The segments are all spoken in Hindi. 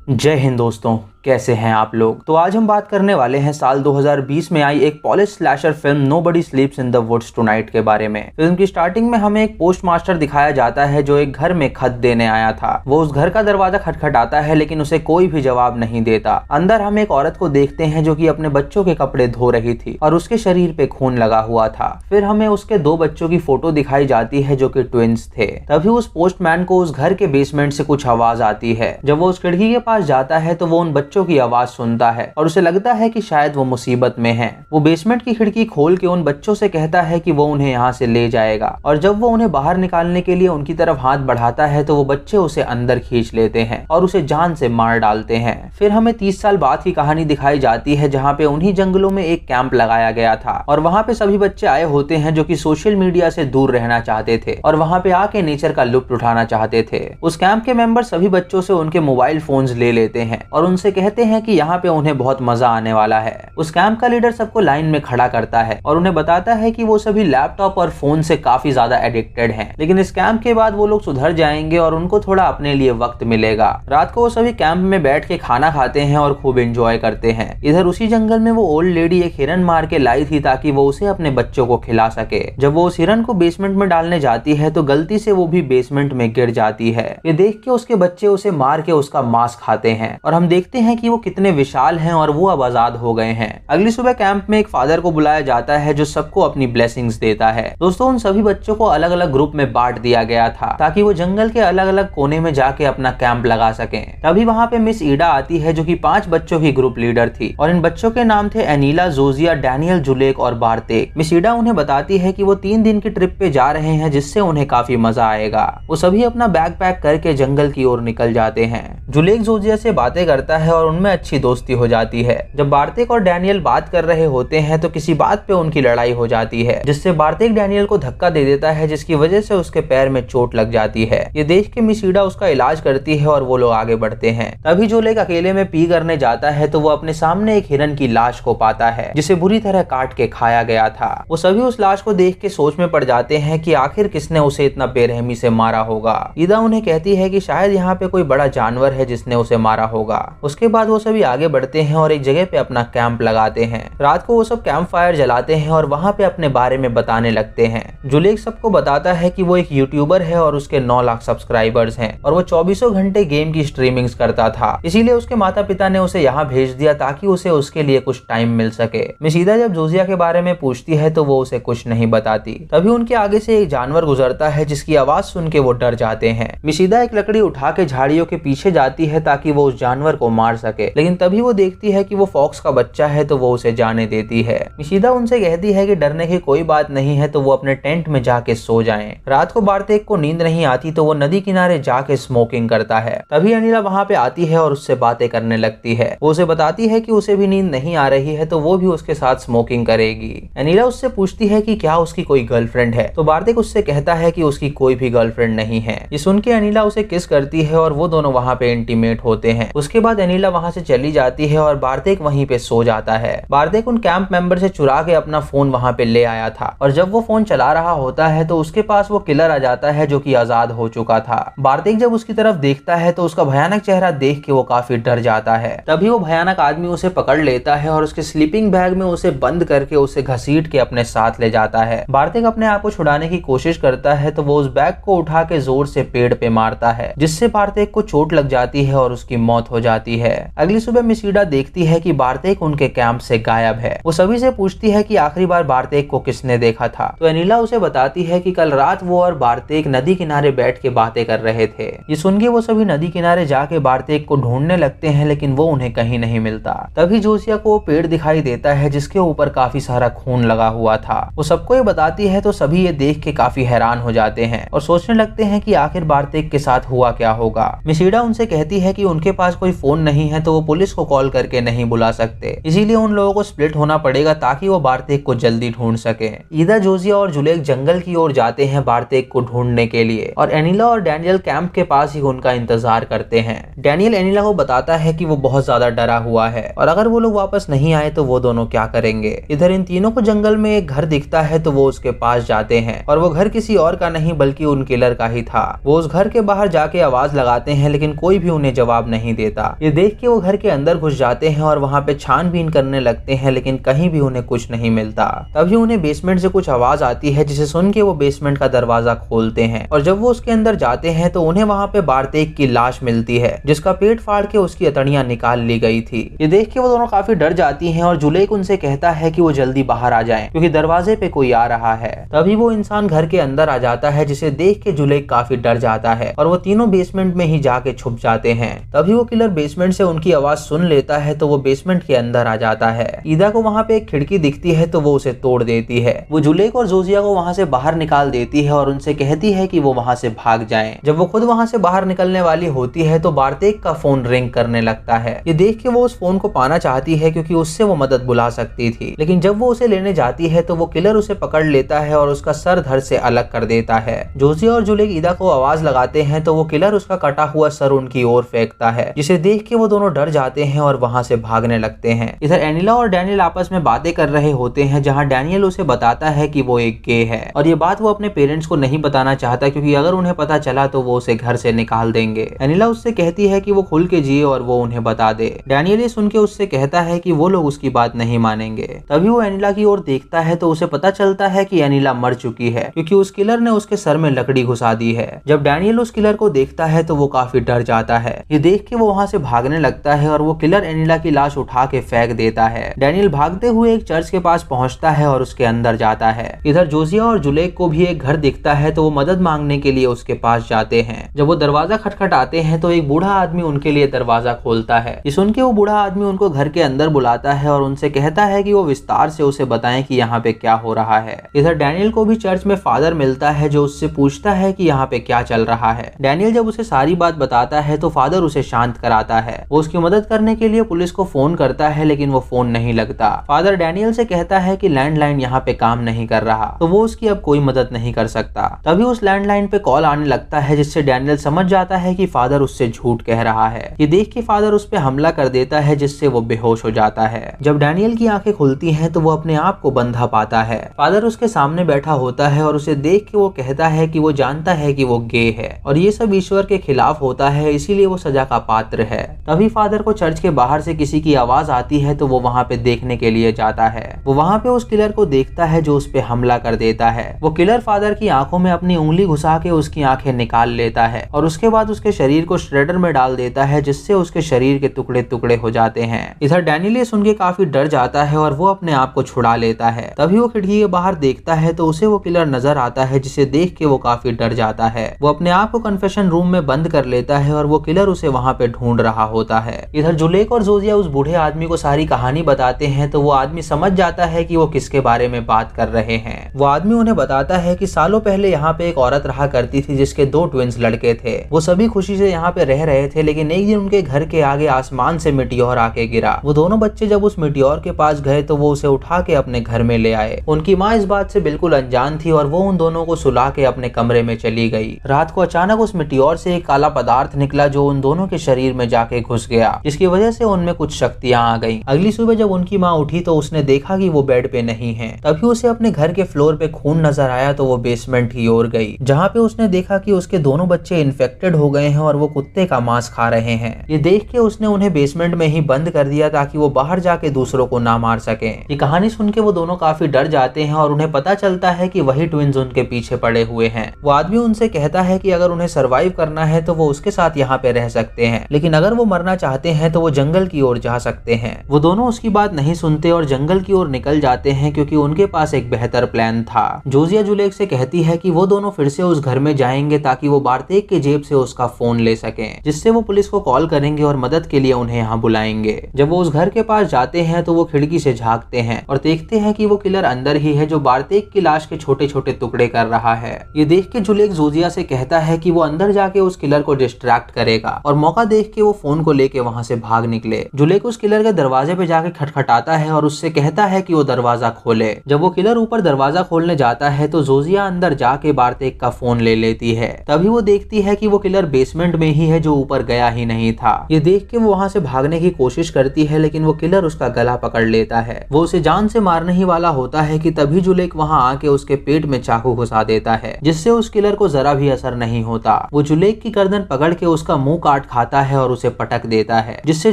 जय हिंद दोस्तों, कैसे हैं आप लोग। तो आज हम बात करने वाले हैं साल 2020 में आई एक Polish slasher film nobody sleeps in the woods tonight के बारे में। फिल्म की स्टार्टिंग में हमें एक पोस्ट मास्टर दिखाया जाता है जो एक घर में खत देने आया था। वो उस घर का दरवाजा खटखटाता है लेकिन उसे कोई भी जवाब नहीं देता। अंदर हम एक औरत को देखते हैं जो कि अपने बच्चों के कपड़े धो रही थी और उसके शरीर पे खून लगा हुआ था। फिर हमें उसके 2 बच्चों की फोटो दिखाई जाती है जो कि ट्विंस थे। तभी उस पोस्टमैन को उस घर के बेसमेंट से कुछ आवाज आती है। जब वो उस खिड़की के पास जाता है तो वो उन बच्चों की आवाज सुनता है और उसे लगता है कि शायद वो मुसीबत में हैं। वो बेसमेंट की खिड़की खोल के उन बच्चों से कहता है कि वो उन्हें यहाँ से ले जाएगा और जब वो उन्हें बाहर निकालने के लिए उनकी तरफ हाथ बढ़ाता है तो वो बच्चे उसे अंदर खींच लेते हैं और उसे जान से मार डालते हैं। फिर हमें 30 साल बाद की कहानी दिखाई जाती है जहाँ पे उन्हीं जंगलों में एक कैंप लगाया गया था और वहाँ पे सभी बच्चे आए होते हैं जो कि सोशल मीडिया से दूर रहना चाहते थे और वहाँ पे आके नेचर का लुत्फ उठाना चाहते थे। उस कैंप के मेंबर सभी बच्चों से उनके मोबाइल फोन्स ले लेते हैं और उनसे कहते हैं कि यहाँ पे उन्हें बहुत मजा आने वाला है। उस कैंप का लीडर सबको लाइन में खड़ा करता है और उन्हें बताता है कि वो सभी लैपटॉप और फोन से काफी ज्यादा एडिक्टेड हैं, लेकिन इस कैंप के बाद वो लोग सुधर जाएंगे और उनको थोड़ा अपने लिए वक्त मिलेगा। रात को वो सभी कैंप में बैठ के खाना खाते हैं और खूब एंजॉय करते हैं। इधर उसी जंगल में वो ओल्ड लेडी एक हिरन मार के लाई थी ताकि वो उसे अपने बच्चों को खिला सके। जब वो उस हिरन को बेसमेंट में डालने जाती है तो गलती से वो भी बेसमेंट में गिर जाती है। ये देख के उसके बच्चे उसे मार के उसका मांस खाते हैं और हम देखते हैं कि वो कितने विशाल हैं और वो अब आजाद हो गए हैं। अगली सुबह कैंप में एक फादर को बुलाया जाता है जो सबको अपनी ब्लेसिंग्स देता है। दोस्तों, उन सभी बच्चों को अलग अलग ग्रुप में बांट दिया गया था ताकि वो जंगल के अलग अलग कोने में जाके अपना कैंप लगा सकें। तभी वहाँ पे मिस ईडा आती है जो कि 5 बच्चों की ग्रुप लीडर थी और इन बच्चों के नाम थे एनीला, जोजिया, डैनियल, जुलेक और बार्तेक। मिस ईडा उन्हें बताती है कि वो 3 दिन की ट्रिप पे जा रहे हैं जिससे उन्हें काफी मजा आएगा। वो सभी अपना बैग पैक करके जंगल की ओर निकल जाते हैं। जुलेक जोजिया से बातें करता है और उनमें अच्छी दोस्ती हो जाती है। जब बार्तेक और डैनियल बात कर रहे होते हैं तो किसी बात पे उनकी लड़ाई हो जाती है जिससे बार्तेक डैनियल को धक्का दे देता है जिसकी वजह से उसके पैर में चोट लग जाती है। ये देख के मिस ईडा उसका इलाज करती है और वो लोग आगे बढ़ते हैं। तभी जुलेक अकेले में पी करने जाता है तो वो अपने सामने एक हिरन की लाश को पाता है जिसे बुरी तरह काट के खाया गया था। वो सभी उस लाश को देख के सोच में पड़ जाते हैं कि आखिर किसने उसे इतना बेरहमी से मारा होगा। ईदा उन्हें कहती है कि शायद यहाँ पे कोई बड़ा जानवर है जिसने उसे मारा होगा। उसके बाद वो सभी आगे बढ़ते हैं और एक जगह पे अपना कैंप लगाते हैं। रात को वो सब कैंप फायर जलाते हैं और वहाँ पे अपने बारे में बताने लगते हैं। जुलेक सबको बताता है कि वो एक यूट्यूबर है और उसके 9 लाख सब्सक्राइबर्स हैं और वो 24 घंटे गेम की स्ट्रीमिंग्स करता था, इसीलिए उसके माता पिता ने उसे यहाँ भेज दिया ताकि उसे उसके लिए कुछ टाइम मिल सके। मिस ईदा जब जोजिया के बारे में पूछती है तो वो उसे कुछ नहीं बताती। तभी उनके आगे से एक जानवर गुजरता है जिसकी आवाज सुन के वो डर जाते हैं। मिस ईदा एक लकड़ी उठा के झाड़ियों के पीछे जाती है ताकि वो उस जानवर को मार सके, लेकिन तभी वो देखती है कि वो फॉक्स का बच्चा है तो वो उसे जाने देती है। मिस ईदा उनसे कहती है कि डरने की कोई बात नहीं है तो वो अपने टेंट में जाके सो जाएं। रात को बार्तेक को नींद नहीं आती तो वो नदी किनारे जाके स्मोकिंग करता है। तभी अनिला वहाँ पे आती है और उससे बातें करने लगती है। वो उसे बताती है कि उसे भी नींद नहीं आ रही है तो वो भी उसके साथ स्मोकिंग करेगी। अनिला उससे पूछती है कि क्या उसकी कोई गर्लफ्रेंड है तो बार्तेक उससे कहता है कि उसकी कोई भी गर्लफ्रेंड नहीं है। ये सुन के अनिला उसे किस करती है और वो दोनों वहाँ पे इंटीमेट होते हैं। उसके बाद अनिला वहाँ से चली जाती है और बार्तेक वहीं पे सो जाता है। बार्तेक उन कैंप मेंबर से चुरा के अपना फोन वहाँ पे ले आया था और जब वो फोन चला रहा होता है तो उसके पास वो किलर आ जाता है जो कि आजाद हो चुका था। बार्तेक जब उसकी तरफ देखता है तो उसका भयानक चेहरा देख के वो काफी डर जाता है। तभी वो भयानक आदमी उसे पकड़ लेता है और उसके स्लीपिंग बैग में उसे बंद करके उसे घसीट के अपने साथ ले जाता है। बार्तेक अपने आप को छुड़ाने की कोशिश करता है तो वो उस बैग को उठा के जोर से पेड़ पे मारता है जिससे बार्तेक को चोट लग जाती है और उसकी मौत हो जाती है। अगली सुबह मिस ईडा देखती है कि बार्तेक उनके कैंप से गायब है। वो सभी से पूछती है कि आखिरी बार बार्तेक को किसने देखा था तो अनिला उसे बताती है कि कल रात वो और बार्तेक नदी किनारे बैठ के बातें कर रहे थे। ये सुन के वो सभी नदी किनारे जाके बार्तेक को ढूंढने लगते हैं लेकिन वो उन्हें कहीं नहीं मिलता। तभी जोसिया को वो पेड़ दिखाई देता है जिसके ऊपर काफी सारा खून लगा हुआ था। वो सबको ये बताती है तो सभी ये देख के काफी हैरान हो जाते हैं और सोचने लगते हैं कि आखिर बार्तेक के साथ हुआ क्या होगा। मिस ईडा उनसे कहती है कि उनके पास कोई फोन नहीं है तो वो पुलिस को कॉल करके नहीं बुला सकते, इसीलिए उन लोगों को स्प्लिट होना पड़ेगा ताकि वो बार्तेक को जल्दी ढूंढ सके। ईदा, जोजिया और जुलेक जंगल की ओर जाते हैं बार्तेक को ढूंढने के लिए और एनिला और डैनियल कैंप के पास ही उनका इंतजार करते हैं। डैनियल एनिला को बताता है कि वो बहुत ज्यादा डरा हुआ है और अगर वो लोग वापस नहीं आए तो वो दोनों क्या करेंगे। इधर इन तीनों को जंगल में एक घर दिखता है तो वो उसके पास जाते हैं और वो घर किसी और का नहीं बल्कि उन किलर का ही था। वो उस घर के बाहर जाके आवाज लगाते हैं लेकिन कोई कोई भी उन्हें जवाब नहीं देता। ये देख के वो घर के अंदर घुस जाते हैं और वहाँ पे छानबीन करने लगते हैं, लेकिन कहीं भी उन्हें कुछ नहीं मिलता। तभी उन्हें बेसमेंट से कुछ आवाज आती है, जिसे सुन के वो बेसमेंट का दरवाजा खोलते हैं और जब वो उसके अंदर जाते हैं तो उन्हें वहाँ पे बारतेक की लाश मिलती है, जिसका पेट फाड़ के उसकी अतड़ियां निकाल ली गई थी। ये देख के वो दोनों काफी डर जाती हैं और जुलेक उनसे कहता है कि वो जल्दी बाहर आ जाएं, क्योंकि दरवाजे पे कोई आ रहा है। तभी वो इंसान घर के अंदर आ जाता है, जिसे देख के जुलेक काफी डर जाता है और वो तीनों बेसमेंट में ही जाके छुप जाते हैं। तभी वो किलर बेसमेंट से उनकी आवाज सुन लेता है तो वो बेसमेंट के अंदर आ जाता है। ईदा को वहाँ पे एक खिड़की दिखती है तो वो उसे तोड़ देती है। वो जुलेक और जोजिया को वहाँ से बाहर निकाल देती है और उनसे कहती है कि वो वहाँ से भाग जाएं। जब वो खुद वहाँ से बाहर निकलने वाली होती है तो बारतेक का फोन रिंग करने लगता है। ये देख के वो उस फोन को पाना चाहती है, क्योंकि उससे वो मदद बुला सकती थी, लेकिन जब वो उसे लेने जाती है तो वो किलर उसे पकड़ लेता है और उसका सर धड़ से अलग कर देता है। जोजिया और जुलेक ईदा को आवाज लगाते हैं तो वो किलर उसका कटा हुआ सर उनकी ओर फेंकता है, जिसे देख के वो दोनों डर जाते हैं और वहाँ से भागने लगते हैं। इधर एनिला और डैनियल आपस में बातें कर रहे होते हैं, जहाँ डैनियल उसे बताता है कि वो एक गे है और ये बात वो अपने पेरेंट्स को नहीं बताना चाहता, क्योंकि अगर उन्हें पता चला तो वो उसे घर से निकाल देंगे। एनिला उससे कहती है कि वो खुल के जिए और वो उन्हें बता दे। डैनियल ये सुन के उससे कहता है कि वो लोग उसकी बात नहीं मानेंगे। तभी वो एनिला की ओर देखता है तो उसे पता चलता है कि एनिला मर चुकी है, क्योंकि उस किलर ने उसके सर में लकड़ी घुसा दी है। जब डैनियल उस किलर को देखता है तो वो काफी डर जाता है। ये देख के वो वहाँ से भागने लगता है और वो किलर एनिला की लाश उठा के फेंक देता है। डैनियल भागते हुए एक चर्च के पास पहुंचता है और उसके अंदर जाता है। इधर जोजिया और जुलेक को भी एक घर दिखता है तो वो मदद मांगने के लिए उसके पास जाते हैं। जब वो दरवाजा खटखटाते हैं तो एक बूढ़ा आदमी उनके लिए दरवाजा खोलता है। ये सुन के वो बूढ़ा आदमी उनको घर के अंदर बुलाता है और उनसे कहता है कि वो विस्तार से उसे बताएं कि यहाँ पे क्या हो रहा है। इधर डैनियल को भी चर्च में फादर मिलता है, जो उससे पूछता है कि यहाँ पे क्या चल रहा है। डैनियल जब उसे सारी बात बताता है तो फादर उसे शांत कराता है। वो उसकी मदद करने के लिए पुलिस को फोन करता है, लेकिन वो फोन नहीं लगता। फादर डैनियल से कहता है कि लैंडलाइन यहाँ पे काम नहीं कर रहा, तो वो उसकी अब कोई मदद नहीं कर सकता। तभी उस लैंडलाइन पे कॉल आने लगता है, जिससे डैनियल समझ जाता है कि फादर उससे झूठ कह रहा है। ये देख के फादर उस पे हमला कर देता है, जिससे वो बेहोश हो जाता है। जब डैनियल की आंखें खुलती हैं तो वो अपने आप को बंधा पाता है। फादर उसके सामने बैठा होता है और उसे देख के वो कहता है कि वो जानता है कि वो गे है और ये सब ईश्वर के खिलाफ होता है, इसीलिए वो सजा का पात्र है। तभी फादर को चर्च के बाहर से किसी की आवाज आती है तो वो वहाँ पे देखने के लिए जाता है। वो वहाँ पे उस किलर को देखता है जो उस पे हमला कर देता है। वो किलर फादर की आंखों में अपनी उंगली घुसा के उसकी आंखें निकाल लेता है और उसके बाद उसके शरीर को श्रेडर में डाल देता है, जिससे उसके शरीर के टुकड़े टुकड़े हो जाते हैं। इधर डैनियल ये सुन के काफी डर जाता है और वो अपने आप को छुड़ा लेता है। तभी वो खिड़की के बाहर देखता है तो उसे वो किलर नजर आता है, जिसे देख के वो काफी डर जाता है। वो अपने आप को कन्फेशन रूम में बंद कर लेता है और वो किलर उसे वहाँ पे ढूंढ रहा होता है। इधर जुलेक और जोजिया उस बूढ़े आदमी को सारी कहानी बताते हैं तो वो आदमी समझ जाता है कि वो किसके बारे में बात कर रहे हैं। वो आदमी उन्हें बताता है कि सालों पहले यहाँ पे एक औरत रहा करती थी, जिसके 2 ट्विंस लड़के थे। वो सभी खुशी से यहाँ पे रह रहे थे, लेकिन एक दिन उनके घर के आगे आसमान से मिटियोर आके गिरा। वो दोनों बच्चे जब उस मिटियोर के पास गए तो वो उसे उठा के अपने घर में ले आए। उनकी माँ इस बात से बिल्कुल अनजान थी और वो उन दोनों को सुला के अपने कमरे में चली गई। रात को अचानक उस मिटियोर से एक काला पदार्थ निकला जो उन दोनों के शरीर में जाके घुस गया, जिसकी वजह से उनमें कुछ शक्तियां आ गईं। अगली सुबह जब उनकी माँ उठी तो उसने देखा कि वो बेड पे नहीं है। तभी उसे अपने घर के फ्लोर पे खून नजर आया तो वो बेसमेंट की ओर गई, जहाँ पे उसने देखा कि उसके दोनों बच्चे इन्फेक्टेड हो गए हैं और वो कुत्ते का मांस खा रहे हैं। ये देख के उसने उन्हें बेसमेंट में ही बंद कर दिया ताकि वो बाहर जाके दूसरों को ना मार सके। ये कहानी सुन के वो दोनों काफी डर जाते हैं और उन्हें पता चलता है कि वही ट्विंस उनके पीछे पड़े हुए हैं। वो आदमी उनसे कहता है कि अगर उन्हें सरवाइव करना है तो वो उसके साथ यहाँ पे रह सकते हैं, लेकिन अगर वो मरना चाहते हैं तो वो जंगल की ओर जा सकते हैं। वो दोनों उसकी बात नहीं सुनते और जंगल की ओर निकल जाते हैं, क्योंकि उनके पास एक बेहतर प्लान था। जोजिया जुलेक से कहती है कि वो दोनों फिर से उस घर में जाएंगे ताकि वो बारतेक के जेब से उसका फोन ले सकें, जिससे वो पुलिस को कॉल करेंगे और मदद के लिए उन्हें यहाँ बुलाएंगे। जब वो उस घर के पास जाते हैं तो वो खिड़की से झांकते हैं और देखते हैं कि वो किलर अंदर ही है, जो बारतेक की लाश के छोटे छोटे टुकड़े कर रहा है। ये देख के जुलेक जोजिया से कहता है कि वो अंदर जाके उस किलर को डिस्ट्रैक्ट करेगा और मौका देख के वो फोन को लेके वहाँ से भाग निकले। जुलेक उस किलर के दरवाजे पे जाके खटखटाता है और उससे कहता है कि वो दरवाजा खोले। जब वो किलर ऊपर दरवाजा खोलने जाता है तो जोजिया अंदर जाके बारतेक का फोन ले लेती है। तभी वो देखती है कि वो किलर बेसमेंट में ही है, जो ऊपर गया ही नहीं था। ये देख के वो वहाँ से भागने की कोशिश करती है, लेकिन वो किलर उसका गला पकड़ लेता है। वो उसे जान से मारने ही वाला होता है कि तभी जुलेक वहाँ आके उसके पेट में चाकू घुसा देता है, जिससे उस किलर को जरा भी असर नहीं होता। वो जुलेक की गर्दन पकड़ के उसका उसका मुंह काट खाता है और उसे पटक देता है, जिससे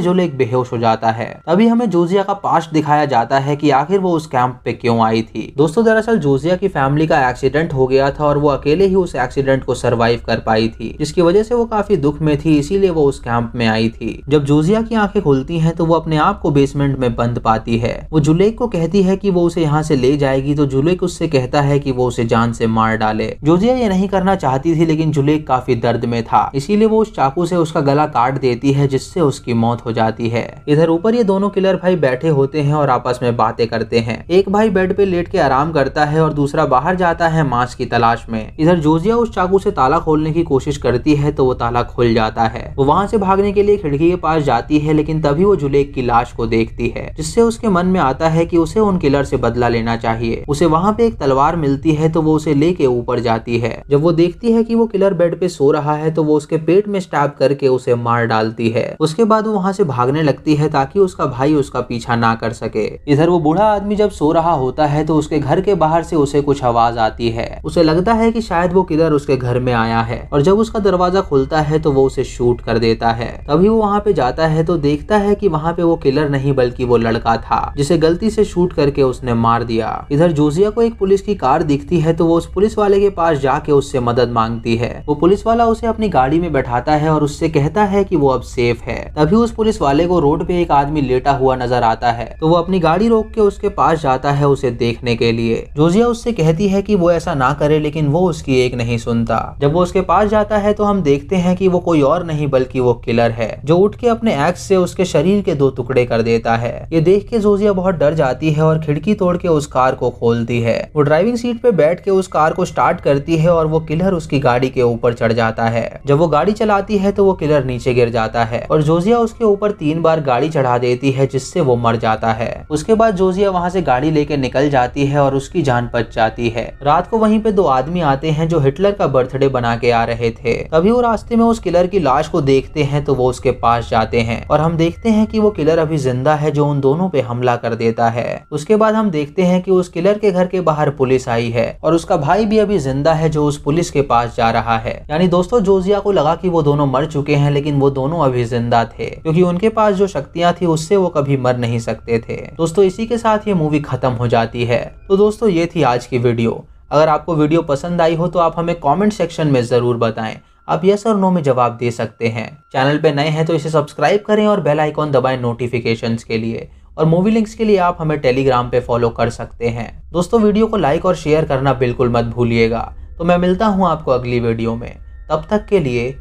जुलेक बेहोश हो जाता है। तभी हमें जोजिया का पास्ट दिखाया जाता है कि आखिर वो उस कैंप पे क्यों आई थी। दोस्तों दरअसल जोजिया की फैमिली का एक्सीडेंट हो गया था और वो अकेले ही उस एक्सीडेंट को सरवाइव कर पाई थी, जिसकी वजह से वो काफी दुख में थी, इसीलिए वो उस कैंप में आई थी। जब जोजिया की आंखें खुलती हैं तो वो अपने आप को बेसमेंट में बंद पाती है। वो जुलेक को कहती है कि वो उसे यहाँ से ले जाएगी, तो जुलेक उससे कहता है कि वो उसे जान से मार डाले। जोजिया ये नहीं करना चाहती थी, लेकिन जुलेक काफी दर्द में था, इसीलिए वो उस चाकू से उसका गला काट देती है, जिससे उसकी मौत हो जाती है। इधर ऊपर ये दोनों किलर भाई बैठे होते हैं और आपस में बातें करते हैं। एक भाई बेड पे लेट के आराम करता है और दूसरा बाहर जाता है मांस की तलाश में। इधर जोजिया उस चाकू से ताला खोलने की कोशिश करती है तो वो ताला खुल जाता है। वो वहाँ से भागने के लिए खिड़की के पास जाती है, लेकिन तभी वो जुलेक की लाश को देखती है, जिससे उसके मन में आता है कि उसे उन किलर से बदला लेना चाहिए। उसे वहाँ पे एक तलवार मिलती है तो वो उसे लेके ऊपर जाती है। जब वो देखती है कि वो किलर बेड पे सो रहा है तो वो उसके पेट में स्टैब करके उसे मार डालती है। उसके बाद वो वहाँ से भागने लगती है ताकि उसका भाई उसका पीछा ना कर सके। इधर वो बूढ़ा आदमी जब सो रहा होता है तो उसके घर के बाहर से उसे कुछ आवाज आती है। उसे लगता है कि शायद वो किलर उसके घर में आया है, और जब उसका दरवाजा खुलता है तो वो उसे शूट कर देता है। तभी वो वहाँ पे जाता है तो देखता है कि वहाँ पे वो किलर नहीं बल्कि वो लड़का था, जिसे गलती से शूट करके उसने मार दिया। इधर जोजिया को एक पुलिस की कार दिखती है तो वो उस पुलिस वाले के पास जाके उससे मदद मांगती है। वो पुलिस वाला उसे अपनी गाड़ी में बैठाता है और उससे कहता है कि वो अब सेफ है। तभी उस पुलिस वाले को रोड पे एक आदमी लेटा हुआ नजर आता है, तो वो अपनी गाड़ी रोक के उसके पास जाता है उसे देखने के लिए। जोजिया उससे कहती है कि वो ऐसा ना करे, लेकिन वो उसकी एक नहीं सुनता। जब वो उसके पास जाता है तो हम देखते हैं कि वो कोई और नहीं बल्कि वो किलर है, जो उठ के अपने एक्स से उसके शरीर के 2 टुकड़े कर देता है। ये देख के जोजिया बहुत डर जाती है और खिड़की तोड़ के उस कार को खोलती है। वो ड्राइविंग सीट पे बैठ के उस कार को स्टार्ट करती है और वो किलर उसकी गाड़ी के ऊपर चढ़ जाता है। जब वो गाड़ी चलाती है तो वो किलर नीचे गिर जाता है और जोजिया उसके ऊपर 3 बार गाड़ी चढ़ा देती है, जिससे वो मर जाता है। उसके बाद जोजिया वहाँ से गाड़ी लेके निकल जाती है और उसकी जान बच जाती है। रात को वहीं पे 2 आदमी आते हैं जो हिटलर का बर्थडे बना के आ रहे थे। तभी वो रास्ते में उस किलर की लाश को देखते हैं तो वो उसके पास जाते हैं और हम देखते हैं कि वो किलर अभी जिंदा है, जो उन दोनों पे हमला कर देता है। उसके बाद हम देखते हैं कि उस किलर के घर के बाहर पुलिस आई है और उसका भाई भी अभी जिंदा है, जो उस पुलिस के पास जा रहा है। यानी दोस्तों जोजिया को लगा कि वो दोनों मर चुके हैं, लेकिन वो दोनों अभी जिंदा थे, क्योंकि उनके पास जो शक्तियां थी उससे वो कभी मर नहीं सकते थे। दोस्तों इसी के साथ ये मूवी खत्म हो जाती है। तो दोस्तों ये थी आज की वीडियो। अगर आपको वीडियो पसंद आई हो तो आप हमें कमेंट सेक्शन में जरूर बताएं। आप यस और नो में जवाब दे सकते हैं। चैनल पे नए हैं तो इसे सब्सक्राइब करें और बेल आइकॉन दबाएं नोटिफिकेशंस के लिए। और मूवी लिंक्स के लिए आप हमें टेलीग्राम पे फॉलो कर सकते हैं। दोस्तों वीडियो को लाइक और शेयर करना बिल्कुल मत भूलिएगा। तो मैं मिलता हूँ आपको अगली वीडियो में। तब तक के लिए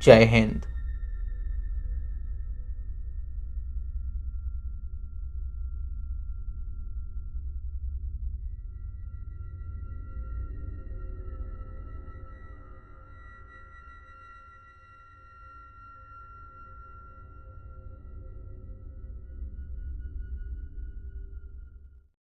जय हिंद।